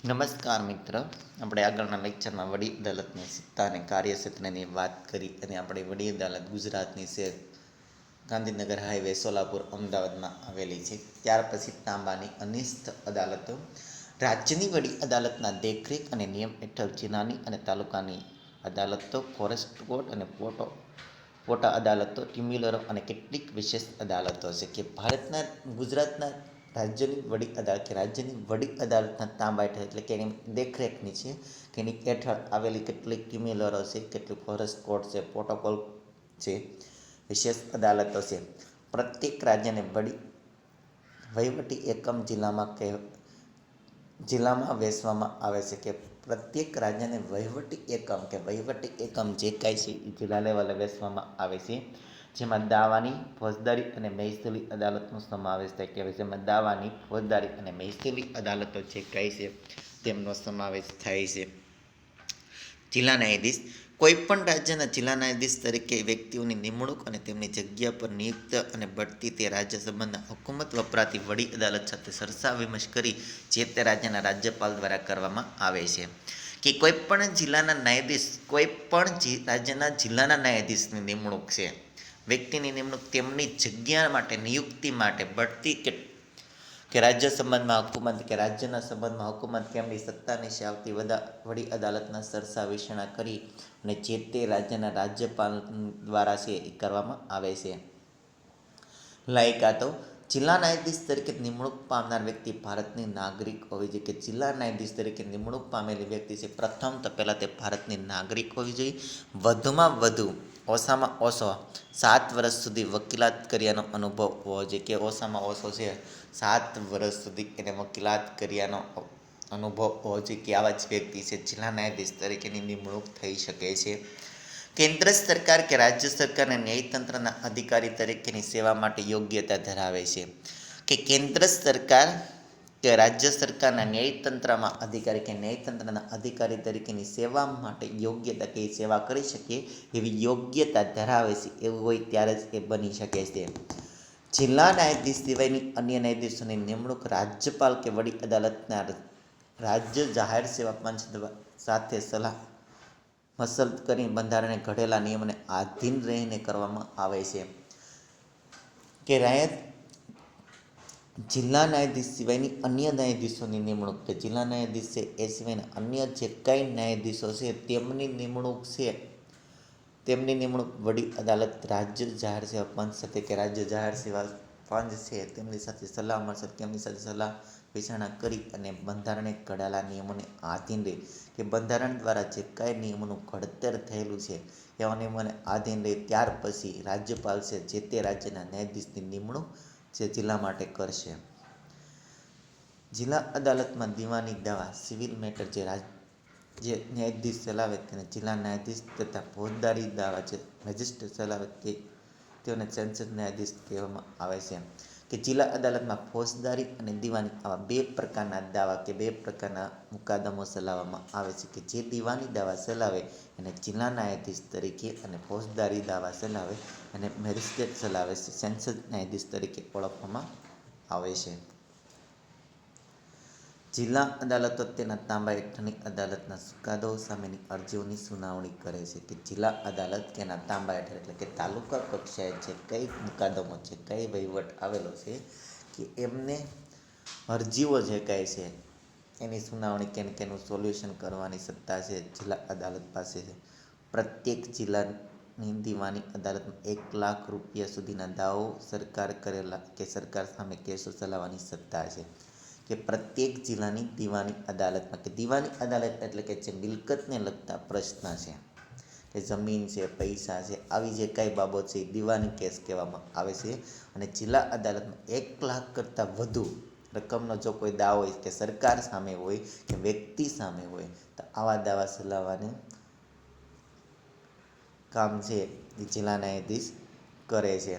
નમસ્કાર મિત્ર, આપણે આગળના લેક્ચરમાં વડી અદાલતની સત્તા અને કાર્યક્ષેત્રની વાત કરી અને આપણે વડી અદાલત ગુજરાતની છે ગાંધીનગર હાઈવે સોલાપુર અમદાવાદમાં આવેલી છે. ત્યાર પછી તાંબાની અનિષ્ટ અદાલતો રાજ્યની વડી અદાલતના દેખરેખ અને નિયમ હેઠળ જિલ્લાની અને તાલુકાની અદાલતો, ફોરેસ્ટ કોર્ટ અને પોટા અદાલતો, ટ્રિબ્યુનલો અને કેટલીક વિશેષ અદાલતો છે કે ભારતના ગુજરાતના રાજ્યની વડી અદાલત કે રાજ્યની વડી અદાલતના તાંબા હેઠળ એટલે કે એની દેખરેખની છે કે એની હેઠળ આવેલી કેટલીક ટ્રિબ્યુનલો છે, કેટલીક ફોરેસ્ટ કોર્ટ છે, પ્રોટોકોલ છે, વિશેષ અદાલતો છે. પ્રત્યેક રાજ્યને વહીવટી એકમ જિલ્લામાં વહેંચવામાં આવે છે કે પ્રત્યેક રાજ્યને વહીવટી એકમ જે કાંઈ છે એ જિલ્લા લેવલે વહેંચવામાં આવે છે. જેમાં દાવાની, ફોજદારી અને મહેસૂલી અદાલતનો સમાવેશ થાય કે જેમાં દાવાની, ફોજદારી અને મહેસૂલી અદાલતો જે કાંઈ છે તેમનો સમાવેશ થાય છે. જિલ્લા ન્યાયાધીશ કોઈપણ રાજ્યના જિલ્લા ન્યાયાધીશ તરીકે વ્યક્તિઓની નિમણૂક અને તેમની જગ્યા પર નિયુક્ત અને બઢતી તે રાજ્ય સંબંધના હુકુમત વપરાતી વડી અદાલત સાથે સરસા વિમર્શ કરી જે તે રાજ્યના રાજ્યપાલ દ્વારા કરવામાં આવે છે. કે કોઈપણ જિલ્લાના ન્યાયાધીશ કોઈપણ રાજ્યના જિલ્લાના ન્યાયાધીશની નિમણૂક છે. વ્યક્તિની નિમણૂક તેમની જગ્યા માટે, નિયુક્તિ માટે, બઢતી કે રાજ્ય સંબંધમાં હુકુમત કે રાજ્યના સંબંધમાં હુકુમત તેમની સત્તાની છે આવતી વડી અદાલતના સરસા વિચારણા કરી અને જે તે રાજ્યના રાજ્યપાલ દ્વારા છે એ કરવામાં આવે છે. લાયકાતો જિલ્લા ન્યાયાધીશ તરીકે નિમણૂક પામનાર વ્યક્તિ ભારતની નાગરિક હોવી જોઈએ કે જિલ્લા ન્યાયાધીશ તરીકે નિમણૂક પામેલી વ્યક્તિ છે પ્રથમ તો પહેલાં તે ભારતની નાગરિક હોવી જોઈએ. વધુમાં વધુ ઓછામાં ઓછો 7 વર્ષ સુધી વકીલાત કર્યાનો અનુભવ હોવો જોઈએ કે ઓછામાં ઓછો છે 7 વર્ષ સુધી એને વકીલાત કર્યાનો અનુભવ હોવો જોઈએ કે આવા જ વ્યક્તિ છે જિલ્લા ન્યાયાધીશ તરીકેની નિમણૂક થઈ શકે છે. કેન્દ્ર સરકાર કે રાજ્ય સરકારના ન્યાયતંત્રના અધિકારી તરીકેની સેવા માટે યોગ્યતા ધરાવે છે કે કેન્દ્ર સરકાર કે રાજ્ય સરકારના ન્યાયતંત્રમાં અધિકારી કે ન્યાયતંત્રના અધિકારી તરીકેની સેવા માટે યોગ્યતા કે સેવા કરી શકે એવી યોગ્યતા ધરાવે છે એવું હોય ત્યારે જ એ બની શકે છે. જિલ્લા ન્યાયાધીશ સિવાયની અન્ય ન્યાયાધીશોની નિમણૂક રાજ્યપાલ કે વડી અદાલતના રાજ્ય જાહેર સેવા પંચ સાથે સલાહ મસલત કરી બંધારણે ઘડેલા નિયમોને આધીન રહીને કરવામાં આવે છે. કે જિલ્લા ન્યાયાધીશ સિવાયની અન્ય ન્યાયાધીશોની નિમણૂક કે જિલ્લા ન્યાયાધીશ છે એ સિવાયના અન્ય જે કંઈ ન્યાયાધીશો છે તેમની નિમણૂક વડી અદાલત રાજ્ય જાહેર સેવા પંચ સાથે કે રાજ્ય જાહેર સેવા પંચ છે તેમની સાથે સલાહ મળશે તેમની સાથે સલાહ વિચારણા કરી અને બંધારણે ઘડાયેલા નિયમોને આધીન રહી કે બંધારણ દ્વારા જે કાંઈ નિયમોનું ઘડતર થયેલું છે એવા નિયમોને આધીન રહી ત્યાર પછી રાજ્યપાલ છે જે તે રાજ્યના ન્યાયાધીશની નિમણૂક જે જિલ્લા માટે કરશે. જિલ્લા અદાલતમાં દીવાની દાવા સિવિલ મેટર જે ન્યાયાધીશ ચલાવે તેને જિલ્લા ન્યાયાધીશ તથા ફોજદારી દાવા જે મેજિસ્ટ્રેટ ચલાવે તેઓને સેશન્સ ન્યાયાધીશ કહેવામાં આવે છે. કે જિલ્લા અદાલતમાં ફોજદારી અને દીવાની આવા 2 પ્રકારના દાવા કે 2 પ્રકારના મુકાદમો ચલાવવામાં આવે છે કે જે દીવાની દાવા ચલાવે એને જિલ્લા ન્યાયાધીશ તરીકે અને ફોજદારી દાવા ચલાવે અને મેજિસ્ટ્રેટ ચલાવે છે સેશન્સ ન્યાયાધીશ તરીકે ઓળખવામાં આવે છે. જિલ્લા અદાલતો તેના તાંબા હેઠળની અદાલતના ચુકાદાઓ સામેની અરજીઓની સુનાવણી કરે છે કે જિલ્લા અદાલત તેના તાંબા હેઠળ એટલે કે તાલુકા કક્ષાએ જે કઈ મુકાદમો છે કઈ વહીવટ આવેલો છે કે એમને અરજીઓ જે કાંઈ છે એની સુનાવણી કેનું સોલ્યુશન કરવાની સત્તા છે જિલ્લા અદાલત પાસે છે. પ્રત્યેક જિલ્લાની દીવાની અદાલતમાં 1 લાખ રૂપિયા સુધીના દાવો સરકાર કરેલા કે સરકાર સામે કેસો ચલાવવાની સત્તા છે. કે પ્રત્યેક જિલ્લાની દીવાની અદાલતમાં કે દીવાની અદાલત એટલે કે જે મિલકતને લગતા પ્રશ્ન છે કે જમીન છે, પૈસા છે, આવી જે કાંઈ બાબત છે એ દીવાની કેસ કહેવામાં આવે છે. અને જિલ્લા અદાલતમાં 1 લાખ કરતાં વધુ રકમનો જો કોઈ દાવો હોય કે સરકાર સામે હોય કે વ્યક્તિ સામે હોય તો આવા દાવા ચલાવવાનું કામ છે એ જિલ્લા ન્યાયાધીશ કરે છે.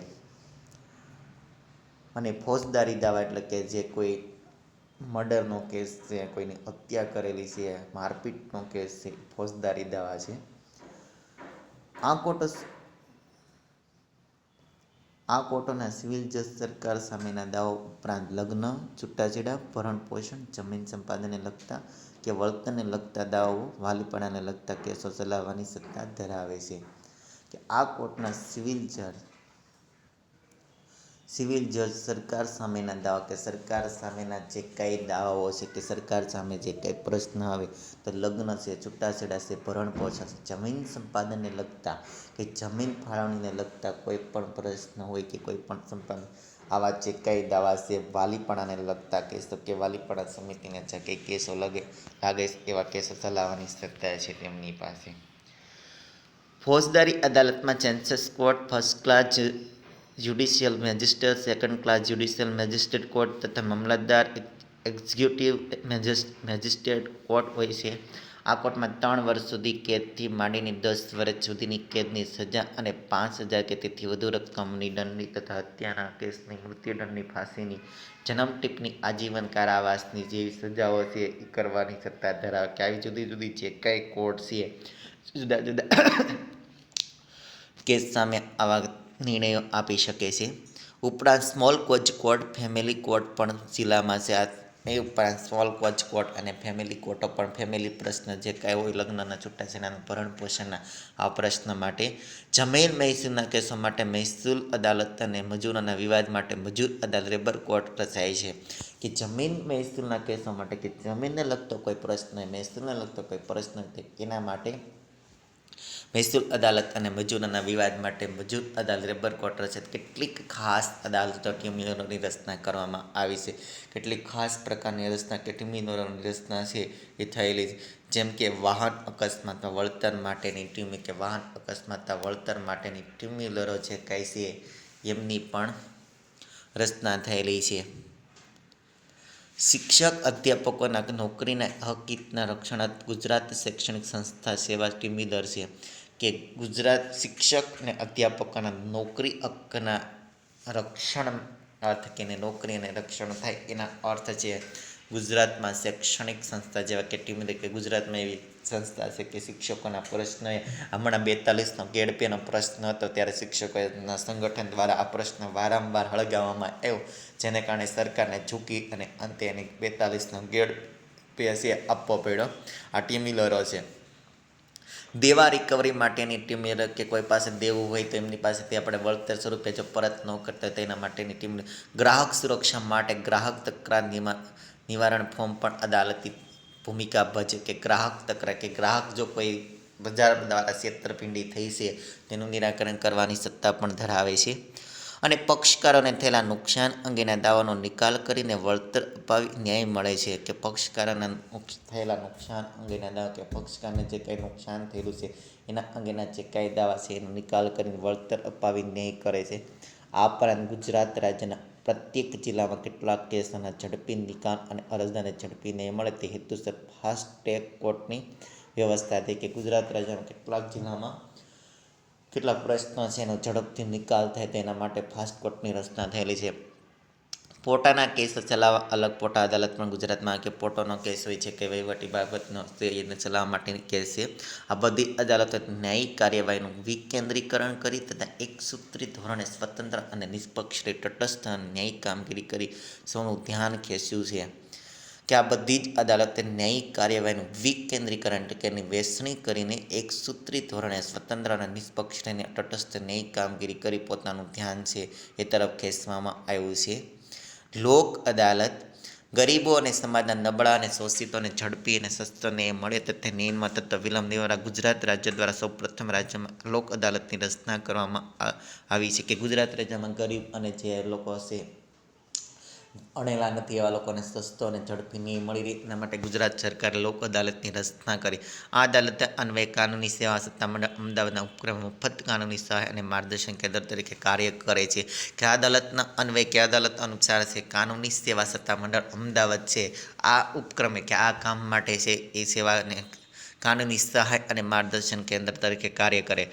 અને ફોજદારી દાવા એટલે કે જે કોઈ મર્ડરનો કેસ છે, કોઈની હત્યા કરેલી છે, મારપીટનો કેસ છે, ફોજદારી દાવા છે. આ કોર્ટો આ કોર્ટોના સિવિલ જજ સરકાર સામેના દાવો ઉપરાંત લગ્ન, છૂટાછેડા, ભરણપોષણ, જમીન સંપાદનને લગતા કે વળતરને લગતા દાવાઓ, વાલીપણાને લગતા કેસો ચલાવવાની સત્તા ધરાવે છે. કે આ કોર્ટના સિવિલ જજ સરકાર સામેના દાવા કે સરકાર સામેના જે કાંઈ દાવાઓ છે કે સરકાર સામે જે કાંઈ પ્રશ્ન આવે તો લગ્ન છે, છૂટાછેડા છે, ભરણપોષણ છે, જમીન સંપાદનને લગતા કે જમીન ફાળવણીને લગતા કોઈ પણ પ્રશ્ન હોય કે કોઈ પણ સંપાદન આવા જે કાંઈ દાવા છે, વાલીપણાને લગતા કેસો કે વાલીપણા સમિતિને જે કંઈ કેસો લાગે એવા કેસો ચલાવવાની સત્તા છે તેમની પાસે. ફોજદારી અદાલતમાં sessions court, first class judicial magistrate, second class judicial magistrate court તથા મામલતદાર એક્ઝિક્યુટિવ મેજિસ્ટ્રેટ કોર્ટ હોય છે. આ કોર્ટમાં 3 વર્ષ સુધી કેદથી માંડીને 10 વર્ષ સુધીની કેદની સજા અને 5,000 કે તેથી વધુ રકમની દંડની તથા હત્યાના કેસની મૃત્યુદંડની, ફાંસીની, જન્મ ટીપની, આજીવન કારાવાસની જેવી સજાઓ છે એ કરવાની સત્તા ધરાવે. કે આવી જુદી જુદી જે કાંઈ કોર્ટ છે જુદા જુદા કેસ સામે આવા નિર્ણયો આપી શકે છે. ઉપરાંત small coach court, family court પણ જિલ્લામાં છે. એ ઉપરાંત સ્મોલ કોચ કોર્ટ અને ફેમિલી કોર્ટો પણ ફેમિલી પ્રશ્ન જે કાંઈ હોય લગ્નના, છૂટાછેડાના, ભરણપોષણના આ પ્રશ્ન માટે, જમીન મહેસૂલના કેસો માટે મહેસૂલ અદાલત અને મજૂરોના વિવાદ માટે મજૂર અદાલત લેબર કોર્ટ રચાય છે. કે જમીન મહેસૂલના કેસો માટે કે જમીનને લગતો કોઈ પ્રશ્ન, મહેસૂલને લગતો કોઈ પ્રશ્ન એના માટે મહેસૂલ અદાલત અને મજૂરોના વિવાદ માટે મજૂર અદાલત લેબર કોર્ટ રચે. કેટલીક ખાસ અદાલતો ટ્રિબ્યુનલોની રચના કરવામાં આવી છે. કેટલીક ખાસ પ્રકારની રચના કે ટ્રિબ્યુનલોની રચના છે એ થયેલી છે. જેમ કે વાહન અકસ્માતમાં વળતર માટેની ટ્રિબ્યુનલ કે વાહન અકસ્માતના વળતર માટેની ટ્રિબ્યુનલો જે કાંઈ છે એમની પણ રચના થયેલી છે. શિક્ષક અધ્યાપકોના નોકરીના હક હિતના રક્ષણાર્થે ગુજરાત શૈક્ષણિક સંસ્થા સેવા ટ્રિબ્યુનલ છે. કે ગુજરાત શિક્ષક અને અધ્યાપકોના નોકરી હકના રક્ષણ અર્થ કે નોકરી અને રક્ષણ થાય એના અર્થ છે ગુજરાતમાં શૈક્ષણિક સંસ્થા જેવા કે ટ્રિબ્યુનલ કે ગુજરાતમાં એવી સંસ્થા છે કે શિક્ષકોના પ્રશ્ન હમણાં 42નો કેડપેનો પ્રશ્ન હતો ત્યારે શિક્ષકોના સંગઠન દ્વારા આ પ્રશ્ન વારંવાર હળગાવવામાં આવ્યો, જેને કારણે સરકારને ઝૂકી અને અંતે એની 42નો ગેડ પે છે આપવો પડ્યો. આ ટ્રિબ્યુનલો છે. દેવા રિકવરી માટેની ટ્રિબ્યુનલ કે કોઈ પાસે દેવું હોય તો એમની પાસેથી આપણે વળતર સ્વરૂપે જો પરત ન કરતા તેના માટેની ટ્રિબ્યુનલ. ગ્રાહક સુરક્ષા માટે ગ્રાહક તકરાર નિવારણ ફોર્મ પણ અદાલતી ભૂમિકા ભજવે. કે ગ્રાહક તકરાર કે ગ્રાહક જો કોઈ બજાર દ્વારા છેતરપિંડી થઈ છે તેનું નિરાકરણ કરવાની સત્તા પણ ધરાવે છે. અને પક્ષકારોને થયેલા નુકસાન અંગેના દાવાનો નિકાલ કરીને વળતર અપાવી ન્યાય મળે છે. કે પક્ષકારોના થયેલા નુકસાન અંગેના દાવા કે પક્ષકારને જે કંઈ નુકસાન થયેલું છે એના અંગેના જે કાંઈ દાવા છે એનો નિકાલ કરીને વળતર અપાવી ન્યાય કરે છે. આ ઉપરાંત ગુજરાત રાજ્યના પ્રત્યેક જિલ્લામાં કેટલાક કેસોના ઝડપી નિકાલ અને અરજદારને ઝડપી ન્યાય મળે તે હેતુસર ફાસ્ટ ટ્રેક કોર્ટની વ્યવસ્થા થઈ. કે ગુજરાત રાજ્યના કેટલાક જિલ્લામાં કેટલાક પ્રશ્નો છે એનો ઝડપથી નિકાલ થાય તેના માટે ફાસ્ટ કોર્ટની રચના થયેલી છે. પોટાના કેસો ચલાવવા અલગ પોટા અદાલત પણ ગુજરાતમાં કે પોટોનો કેસ હોય છે કે વહીવટી બાબતનો એને ચલાવવા માટેની કેસ છે. આ બધી અદાલતો ન્યાયિક કાર્યવાહીનું વિકેન્દ્રીકરણ કરી તથા એકસૂત્રી ધોરણે સ્વતંત્ર અને નિષ્પક્ષ તટસ્થ ન્યાયિક કામગીરી કરી સૌનું ધ્યાન ખેંચ્યું છે. કે આ બધી જ અદાલતે ન્યાયિક કાર્યવાહીનું વિકેન્દ્રીકરણ એટલે કે એની વહેંચણી કરીને એકસૂત્રી ધોરણે સ્વતંત્ર અને નિષ્પક્ષ રહીને તટસ્થ ન્યાયિક કામગીરી કરી પોતાનું ધ્યાન છે એ તરફ ખેંચવામાં આવ્યું છે. લોક અદાલત ગરીબો અને સમાજના નબળા અને શોષિતોને ઝડપી અને સસ્તો ન્યાય મળે તથા ન્યાયમાં થતો વિલંબ નિવારવા ગુજરાત રાજ્ય દ્વારા સૌપ્રથમ રાજ્યમાં લોક અદાલતની રચના કરવામાં આવી છે. કે ગુજરાત રાજ્યમાં ગરીબ અને જે લોકો છે અણેલા નથી એવા લોકોને સસ્તો અને ઝડપી ન્યાય મળી રહે એના માટે ગુજરાત સરકારે લોક અદાલતની રચના કરી. આ અદાલતે અન્વયે કાનૂની સેવા સત્તામંડળ અમદાવાદના ઉપક્રમે મફત કાનૂની સહાય અને માર્ગદર્શન કેન્દ્ર તરીકે કાર્ય કરે છે. કે આ અદાલતના અન્વયે કે અદાલત અનુસાર છે કાનૂની સેવા સત્તામંડળ અમદાવાદ છે આ ઉપક્રમે કે આ કામ માટે છે એ સેવાને કાનૂની સહાય અને માર્ગદર્શન કેન્દ્ર તરીકે કાર્ય કરે.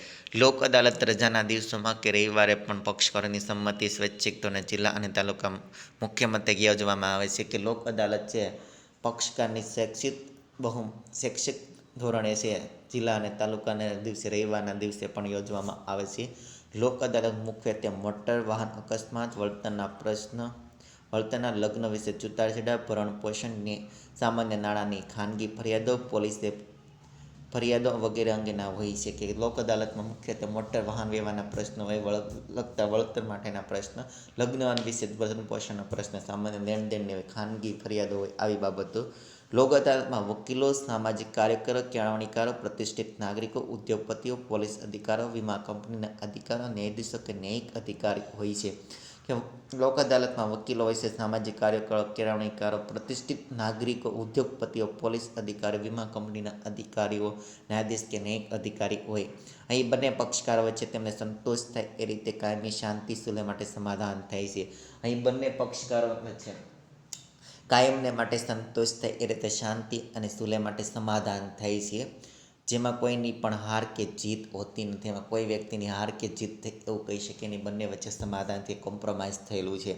લોક અદાલત રજાના દિવસોમાં કે રવિવારે પણ પક્ષકારોની સંમતિ સ્વૈચ્છિક ધોરણે જિલ્લા અને તાલુકા મુખ્ય મથકે યોજવામાં આવે છે. કે લોક અદાલત છે પક્ષકારની શૈક્ષિક ધોરણે છે જિલ્લા અને તાલુકાના દિવસે રવિવારના દિવસે પણ યોજવામાં આવે છે. લોક અદાલત મુખ્યત્વે મોટર વાહન અકસ્માત, વળતરના લગ્ન વિશે છૂટાછેડા, ભરણ પોષણની સામાન્ય નાણાંની ખાનગી ફરિયાદો વગેરે અંગેના હોય છે. કે લોક અદાલતમાં મુખ્યત્વે મોટર વાહન વ્યવહારના પ્રશ્નો હોય, લગતા વળતર માટેના પ્રશ્ન, લગ્ન વિશે ભરણ પોષણના પ્રશ્ન, સામાન્ય લેણદેણની હોય, ખાનગી ફરિયાદો હોય, આવી બાબતો. લોક અદાલતમાં વકીલો, સામાજિક કાર્યકરો, કેળવણીકારો, પ્રતિષ્ઠિત નાગરિકો, ઉદ્યોગપતિઓ, પોલીસ અધિકારીઓ, વીમા કંપનીના અધિકારીઓ, ન્યાયાધીશો કે ન્યાયિક અધિકારી હોય છે. કે લોક અદાલતમાં વકીલો હોય છે, સામાજિક કાર્યકરો, કેળવણીકારો, પ્રતિષ્ઠિત નાગરિકો, ઉદ્યોગપતિઓ, પોલીસ અધિકારીઓ, વીમા કંપનીના અધિકારીઓ, ન્યાયાધીશ કે ન્યાયિક અધિકારી હોય. અહીં બંને પક્ષકારો વચ્ચે તેમને સંતોષ થાય એ રીતે કાયમી શાંતિ સુલેહ માટે સમાધાન થાય છે. અહીં બંને પક્ષકારો વચ્ચે કાયમને માટે સંતોષ થાય એ રીતે શાંતિ અને સુલેહ માટે સમાધાન થાય છે. જેમાં કોઈની પણ હાર કે જીત હોતી નથી. એમાં કોઈ વ્યક્તિની હાર કે જીત થઈ એવું કહી શકે નહીં. બંને વચ્ચે સમાધાનથી કોમ્પ્રોમાઇઝ થયેલું છે.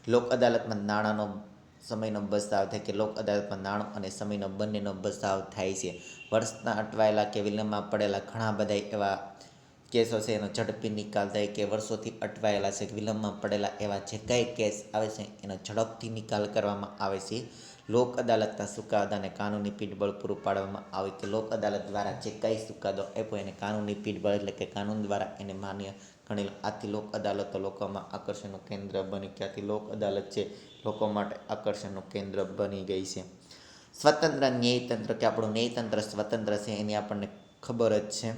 લોક અદાલતમાં નાણાંનો સમયનો બચાવ થાય. કે લોક અદાલતમાં નાણું અને સમયનો બંનેનો બચાવ થાય છે. વર્ષના અટવાયેલા કે વિલંબમાં પડેલા ઘણા બધા એવા કેસો છે એનો ઝડપી નિકાલ થાય. કે વર્ષોથી અટવાયેલા છે, વિલંબમાં પડેલા એવા જે કાંઈ કેસ આવે છે એનો ઝડપથી નિકાલ કરવામાં આવે છે. લોક અદાલતના ચુકાદાને કાનૂની પીઠબળ પૂરું પાડવામાં આવે. કે લોક અદાલત દ્વારા જે કાંઈ ચુકાદો આપ્યો એને કાનૂની પીઠબળ એટલે કે કાનૂન દ્વારા એને માન્ય ગણેલ. આથી લોક અદાલતો લોકોમાં આકર્ષણનું કેન્દ્ર બની. કે આથી લોક અદાલત છે લોકો માટે આકર્ષણનું કેન્દ્ર બની ગઈ છે. સ્વતંત્ર ન્યાયતંત્ર કે આપણું ન્યાયતંત્ર સ્વતંત્ર છે એની આપણને ખબર જ છે.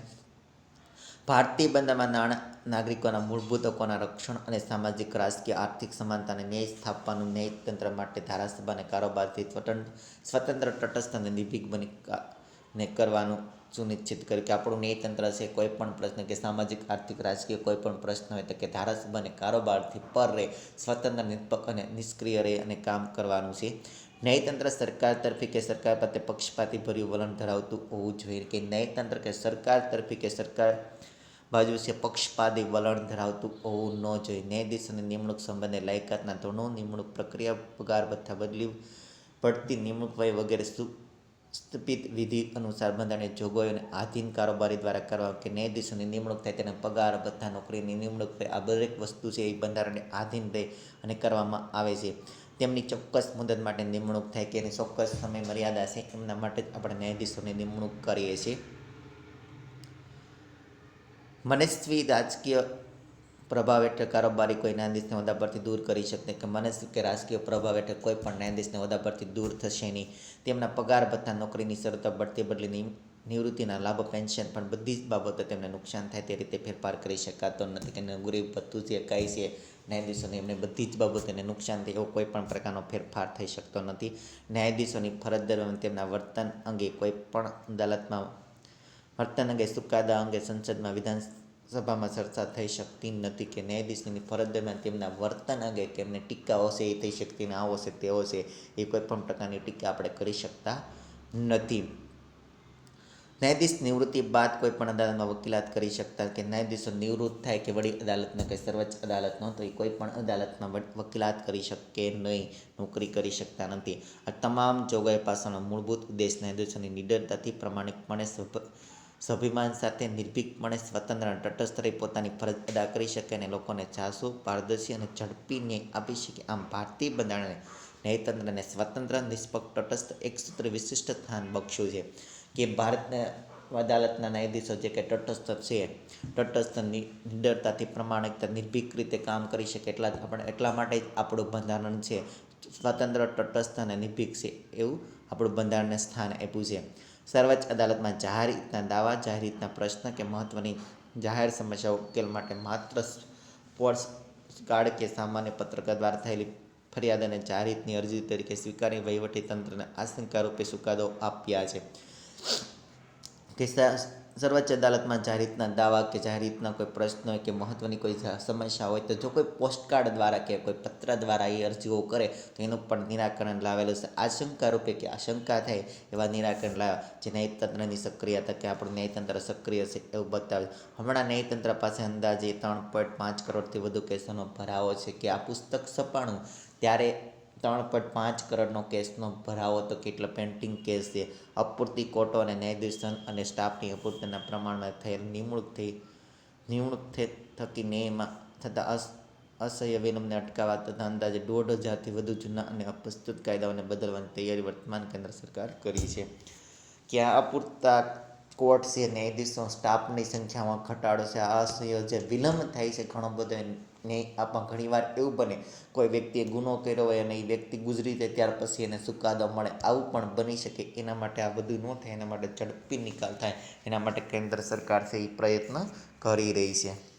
ભારતીય બંધારણમાં નાગરિકોના મૂળભૂત હકોના રક્ષણ અને સામાજિક, રાજકીય, આર્થિક સમાનતા અને ન્યાય સ્થાપવાનું ન્યાયતંત્ર માટે ધારાસભા અને કારોબારથી સ્વતંત્ર, તટસ્થ અને નિર્ભીક બની કરવાનું સુનિશ્ચિત કર્યું. કે આપણું ન્યાયતંત્ર છે કોઈ પણ પ્રશ્ન કે સામાજિક, આર્થિક, રાજકીય કોઈ પણ પ્રશ્ન હોય તો કે ધારાસભા અને કારોબારથી પર રહે, સ્વતંત્ર, નિષ્પક્ષ અને નિષ્ક્રિય રહે અને કામ કરવાનું છે. ન્યાયતંત્ર સરકાર તરફી કે સરકાર પ્રત્યે પક્ષપાતી ભર્યું વલણ ધરાવતું હોવું જોઈએ. કે ન્યાયતંત્ર કે સરકાર તરફી કે સરકાર બાજુ છે પક્ષપાતી વલણ ધરાવતું હોવું ન જોઈએ. ન્યાયાધીશોની નિમણૂક સંબંધે લાયકાતના ધોરણો, નિમણૂક પ્રક્રિયા, પગાર ભથ્થા, બઢતી, નિમણૂક વય વગેરે સ્થાપિત વિધિ અનુસાર બંધારણીય જોગવાઈઓને આધીન કારોબારી દ્વારા કરવા. કે ન્યાયાધીશોની નિમણૂક થાય તેના પગાર ભથ્થા, નોકરીની નિમણૂક થાય, આ દરેક વસ્તુ છે એ બંધારણને આધીન રહે અને કરવામાં આવે છે. તેમની ચોક્કસ મુદત માટે નિમણૂક થાય કે એની ચોક્કસ સમય મર્યાદા છે એમના માટે જ આપણે ન્યાયાધીશોની નિમણૂક કરીએ છીએ. મનસ્વી રાજકીય પ્રભાવ હેઠળ કારોબારી કોઈ ન્યાયાધીશને હોદ્દા પરથી દૂર કરી શકते કે મનસ્વી કે રાજકીય પ્રભાવ હેઠળ કોઈ પણ ન્યાયાધીશને હોદ્દા પરથી દૂર થશે નહીં. તેમના પગાર ભથ્થા, નોકરીની શરતો, બઢતી, બદલી, નિવૃત્તિના લાભ, પેન્શન પણ બધી જ બાબતો તેમને નુકસાન થાય તે રીતે ફેરફાર કરી શકાતો નથી. કે નોકરી ભથ્થું જે કાંઈ છે ન્યાયાધીશોને એમને બધી જ બાબતોને નુકસાન થાય એવો કોઈ પણ પ્રકારનો ફેરફાર થઈ શકતો નથી. ન્યાયાધીશોની ફરજ દરમિયાન તેમના વર્તન અંગે કોઈ પણ અદાલતમાં વર્તન અંગે ચુકાદા અંગે સંસદમાં વિધાનસભામાં ચર્ચા થઈ શકતી નથી. કે ન્યાયાધીશની ફરજ દરમિયાન તેમના વર્તન અંગે કે એમને ટીકાઓ છે એ થઈ શકતી ને આવો છે તેવો છે એ કોઈ પણ પ્રકારની ટીકા આપણે કરી શકતા નથી. ન્યાયાધીશ નિવૃત્તિ બાદ કોઈ પણ અદાલતમાં વકીલાત કરી શકતા. કે ન્યાયાધીશો નિવૃત્ત થાય કે વડી અદાલતનો કે સર્વોચ્ચ અદાલતનો તો એ કોઈ પણ અદાલતમાં વકીલાત કરી શકે નહીં, નોકરી કરી શકતા નથી. આ તમામ જોગવાઈ પાછળનો મૂળભૂત ઉદ્દેશ ન્યાયાધીશોની નિડરતાથી, પ્રામાણિકપણે, સ્વાભિમાન સાથે, નિર્ભીકપણે, સ્વતંત્ર અને તટસ્થ રહી પોતાની ફરજ અદા કરી શકે અને લોકોને જાસુ, પારદર્શી અને ઝડપી ન્યાય આપી શકે. આમ ભારતીય બંધારણે ન્યાયતંત્રને સ્વતંત્ર, નિષ્પક્ષ, તટસ્થ, એકસૂત્રી વિશિષ્ટ સ્થાન બક્ષ્યું છે. કે ભારતના અદાલતના ન્યાયાધીશો જે કે તટસ્થ છે, તટસ્થ, નિડરતાથી, પ્રામાણિકતા, નિર્ભીક રીતે કામ કરી શકે એટલા માટે જ આપણું બંધારણ છે સ્વતંત્ર, તટસ્થ અને નિર્ભીક છે એવું આપણું બંધારણને સ્થાન આપ્યું છે. સર્વોચ્ચ અદાલતમાં જાહેર હિતના દાવા, જાહેર હિતના પ્રશ્ન કે મહત્વની જાહેર સમસ્યાઓ ઉકેલ માટે માત્ર પોસ્ટકાર્ડ કે સામાન્ય પત્રક દ્વારા થયેલી ફરિયાદને જાહેર હિતની અરજી તરીકે સ્વીકારી વહીવટી તંત્રને આશંકારૂપે ચુકાદો આપ્યા છે. કે સર્વોચ્ચ અદાલતમાં જાહેર હિતના દાવા કે જાહેર હિતના કોઈ પ્રશ્ન હોય કે મહત્વની કોઈ સમસ્યા હોય તો જો કોઈ પોસ્ટકાર્ડ દ્વારા કે કોઈ પત્ર દ્વારા એ અરજીઓ કરે તો એનું પણ નિરાકરણ લાવેલું છે. આશંકારૂપે કે આશંકા થાય એવા નિરાકરણ લાવ્યા જે ન્યાયતંત્રની સક્રિયતા કે આપણું ન્યાયતંત્ર સક્રિય છે એવું બતાવે. હમણાં ન્યાયતંત્ર પાસે અંદાજે 3.5 કરોડથી વધુ કેસોનો ભરાવો છે. કે આ પુસ્તક છપાણું ત્યારે 3.5 કરોડનો કેસનો ભરાવો તો કેટલો પેન્ડિંગ કેસ છે. અપૂરતી કોર્ટો અને ન્યાયાધીશ અને સ્ટાફની અપૂરતાના પ્રમાણમાં થયેલ નિમણૂક થકી ન્યાયમાં થતા અસહ્ય વિલંબને અટકાવવા તથા અંદાજે 1,500થી વધુ જૂના અને અપ્રસ્તુત કાયદાઓને બદલવાની તૈયારી વર્તમાન કેન્દ્ર સરકાર કરી છે. ક્યાં અપૂરતા કોર્ટ છે, ન્યાયાધીશો સ્ટાફની સંખ્યામાં ઘટાડો છે, આ અસહ્ય જે વિલંબ થાય છે ઘણો બધો ન્યાય આપવા. ઘણીવાર એવું બને કોઈ વ્યક્તિએ ગુનો કર્યો હોય અને એ વ્યક્તિ ગુજરી જાય ત્યાર પછી એને ચુકાદો મળે, આવું પણ બની શકે. એના માટે આ બધું ન થાય, એના માટે ઝડપી નિકાલ થાય, એના માટે કેન્દ્ર સરકાર છે એ પ્રયત્ન કરી રહી છે.